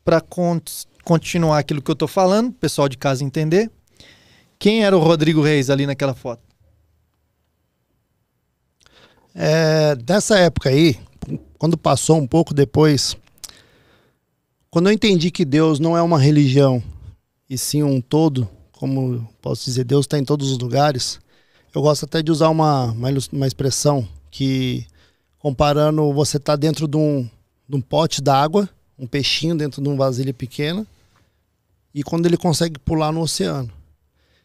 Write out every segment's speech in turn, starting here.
para continuar aquilo que eu tô falando, o pessoal de casa entender, quem era o Rodrigo Reis ali naquela foto? Dessa época aí, quando passou um pouco depois, quando eu entendi que Deus não é uma religião, e sim um todo, como posso dizer, Deus está em todos os lugares, eu gosto até de usar uma expressão que, comparando, você está dentro de um pote d'água, um peixinho dentro de uma vasilha pequena, e quando ele consegue pular no oceano.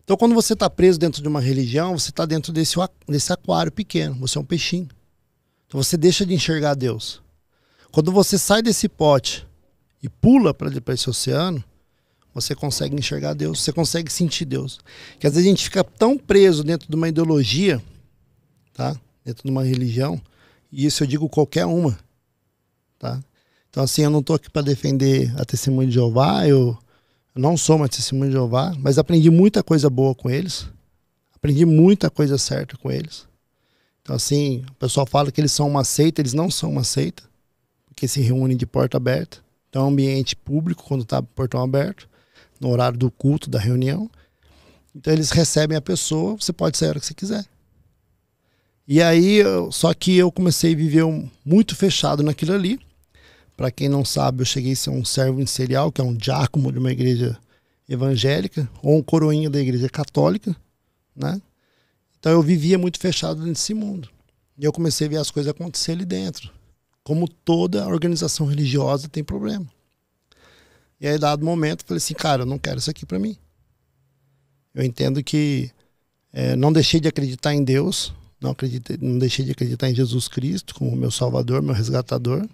Então, quando você está preso dentro de uma religião, você está dentro desse aquário pequeno, você é um peixinho. Então, você deixa de enxergar Deus. Quando você sai desse pote e pula para esse oceano, você consegue enxergar Deus, você consegue sentir Deus. Porque às vezes a gente fica tão preso dentro de uma ideologia, tá? Dentro de uma religião, e isso eu digo qualquer uma, tá? Então assim, eu não estou aqui para defender a Testemunha de Jeová, eu não sou uma Testemunha de Jeová, mas aprendi muita coisa boa com eles, aprendi muita coisa certa com eles. Então assim, o pessoal fala que eles são uma seita, eles não são uma seita, porque se reúnem de porta aberta. Então é um ambiente público quando está portão aberto, no horário do culto, da reunião. Então eles recebem a pessoa, você pode sair a hora que você quiser. E aí, só que eu comecei a viver muito fechado naquilo ali. Para quem não sabe, eu cheguei a ser um servo ministerial, que é um diácono de uma igreja evangélica, ou um coroinha da igreja católica, né? Então eu vivia muito fechado nesse mundo. E eu comecei a ver as coisas acontecer ali dentro. Como toda organização religiosa tem problema. E aí, dado momento, eu falei assim, cara, eu não quero isso aqui para mim. Eu entendo que não deixei de acreditar em Deus, não deixei de acreditar em Jesus Cristo como meu Salvador, meu resgatador.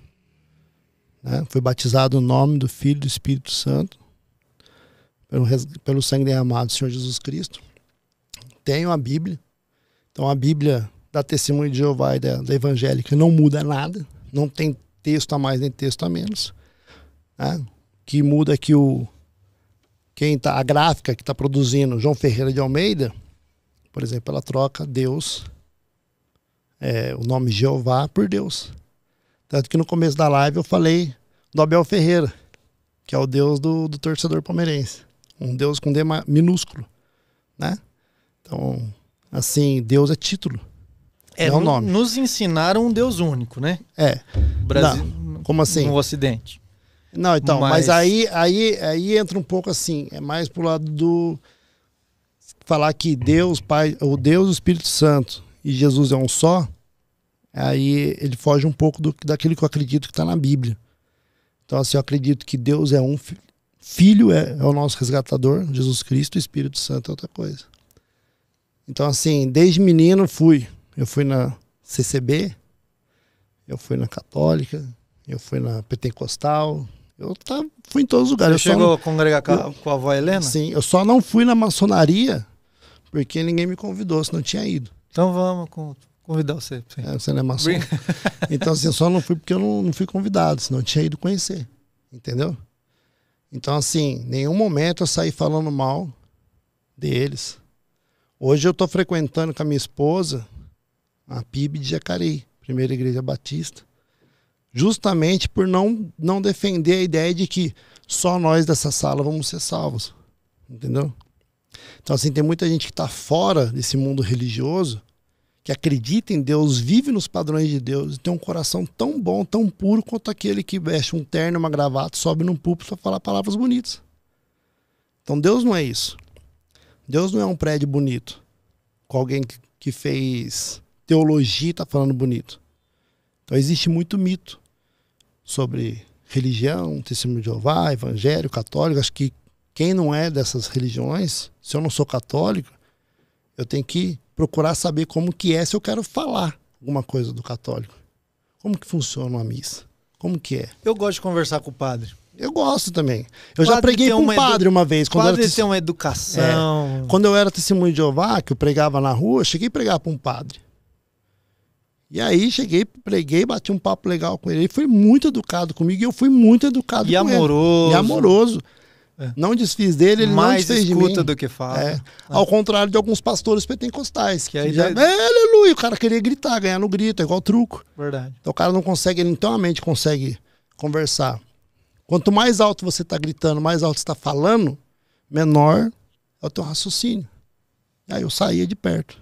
Né? Fui batizado no nome do Filho e do Espírito Santo, pelo sangue derramado do Senhor Jesus Cristo. Tenho a Bíblia. Então a Bíblia da Testemunha de Jeová e da evangélica não muda nada. Não tem texto a mais nem texto a menos. Né? Que muda que a gráfica que está produzindo João Ferreira de Almeida, por exemplo, ela troca Deus, o nome Jeová por Deus. Tanto que no começo da live eu falei do Abel Ferreira, que é o Deus do torcedor palmeirense. Um Deus com D minúsculo, né? Então, assim, Deus é título. É o nome. Nos ensinaram um Deus único, né? O Brasil, como assim? No Ocidente. Não, então, mas aí entra um pouco assim, é mais pro lado do falar que Deus, Pai, o Deus, o Espírito Santo e Jesus é um só, aí ele foge um pouco daquilo que eu acredito que está na Bíblia. Então, assim, eu acredito que Deus é um Filho, é o nosso resgatador, Jesus Cristo, e o Espírito Santo é outra coisa. Então, assim, desde menino eu fui na CCB, eu fui na Católica, eu fui na Pentecostal, fui em todos os lugares. Você chegou a congregar com a avó Helena? Sim, eu só não fui na maçonaria porque ninguém me convidou, senão eu tinha ido. Então vamos convidar você. Você não é maçom? Então assim, eu só não fui porque eu não fui convidado, senão eu tinha ido conhecer, entendeu? Então assim, em nenhum momento eu saí falando mal deles. Hoje eu estou frequentando com a minha esposa a PIB de Jacareí, Primeira Igreja Batista, justamente por não defender a ideia de que só nós dessa sala vamos ser salvos, entendeu? Então assim, tem muita gente que está fora desse mundo religioso, que acredita em Deus, vive nos padrões de Deus, e tem um coração tão bom, tão puro, quanto aquele que veste um terno, uma gravata, sobe num púlpito para falar palavras bonitas. Então Deus não é isso. Deus não é um prédio bonito, com alguém que fez teologia e está falando bonito. Então existe muito mito sobre religião, Testemunho de Jeová, Evangelho, católico. Acho que quem não é dessas religiões, se eu não sou católico, eu tenho que procurar saber como que é se eu quero falar alguma coisa do católico. Como que funciona uma missa? Como que é? Eu gosto de conversar com o padre. Eu gosto também. Eu já preguei para um padre uma vez. O padre tem uma educação. Quando eu era Testemunho de Jeová, que eu pregava na rua, eu cheguei a pregar para um padre. E aí cheguei, preguei, bati um papo legal com ele. Ele foi muito educado comigo e eu fui muito educado com ele. E amoroso. Não desfiz dele, ele mais não desfez de mim. escuta do que fala. Ao contrário de alguns pastores pentecostais. Que aí aleluia, o cara queria gritar, ganhar no grito, é igual truco. Verdade. Então o cara não consegue, ele não tem uma mente consegue conversar Quanto mais alto você está gritando, mais alto você está falando, menor é o teu raciocínio. Aí eu saía de perto.